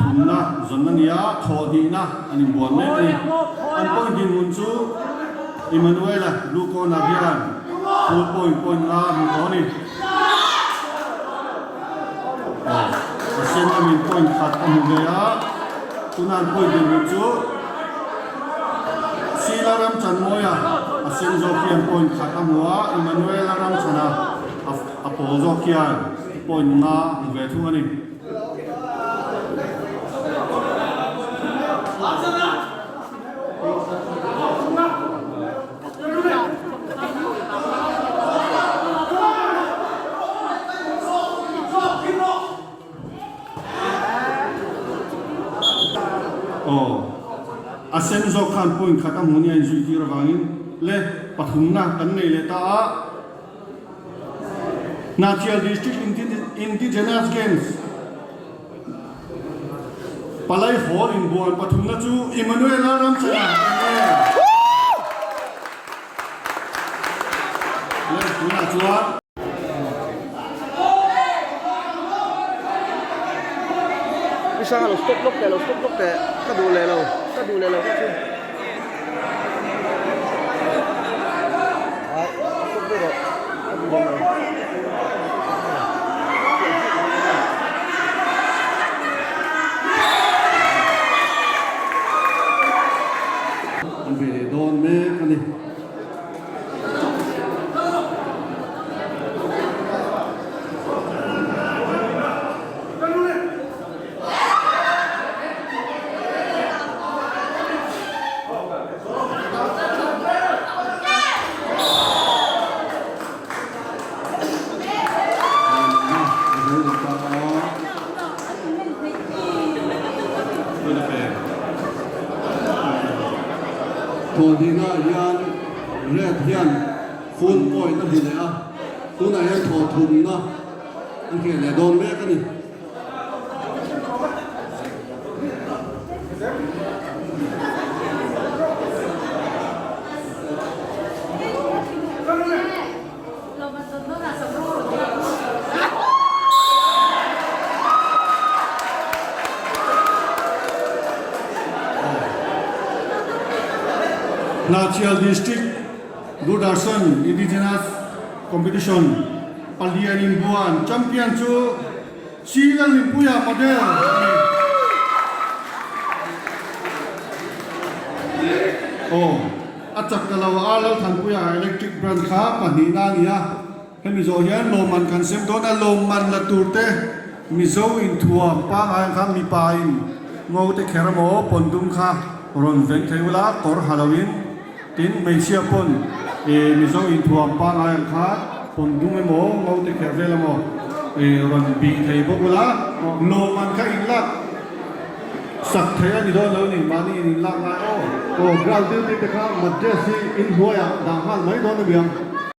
ทุมนะจนนั้นยาทอดีนะอันนี้บวนไม่ดีอันป้องดินมุนจูอิมันไว้ละลูกโกนาเบียนพูดปอยนะมุตอนี่เส้นนั้นมีปอยขัดอันนี้เลยอ่ะทุนันปอยดินมุนจูซีลารัมจันโมยาเส้นโจกี้อันปอยขัดอันหัวอิมันไว้ลารัมชนะอโปโจกี้อันปอยนะเวทุอันนี้อาเซนโซคันปุ่นขัดมุนีอันจุกีระวังเล่ปฐุมนากันในเลต้า Natural District Indigenous Games ปลายหออินบัวปฐุมนาจูอิมานูเอลารำชนะเล่คุณอาจารย์วิชาเราสต็อกลกแต่ก็ดูแลเราก็ช่วยอันเป็นโดนเมฆกันดิคนที่น่ายันเรียกยันคุณปอยนั่นเองอ่ะคุณนายยันถอดถุงนะอันเกี่ยเลยโดนแม่กันนี่Natural District Gudarsan Indigenous Competition Palian Imbuan Champion Chu Sila Limpuya Model Acak kalau alau Thanpuya Electric Brand Kha Panina Nia Hemizo Hian Loman Kansem Dona Loman Laturte Mizo Intua Pangai Kha Mipain Ngau Te Keramo Pondum Kha Ron Veng Thewala Kor Halloween tin mấy chia pon mi zo in thuam pa ngai kha pon dung mo ngau te khe vela mo ron bi thei bo bula no man kha in lak sak thei ani do lo ni mani in lak ngai o ground ti te kha madde si in huaya dang hal mai do na biang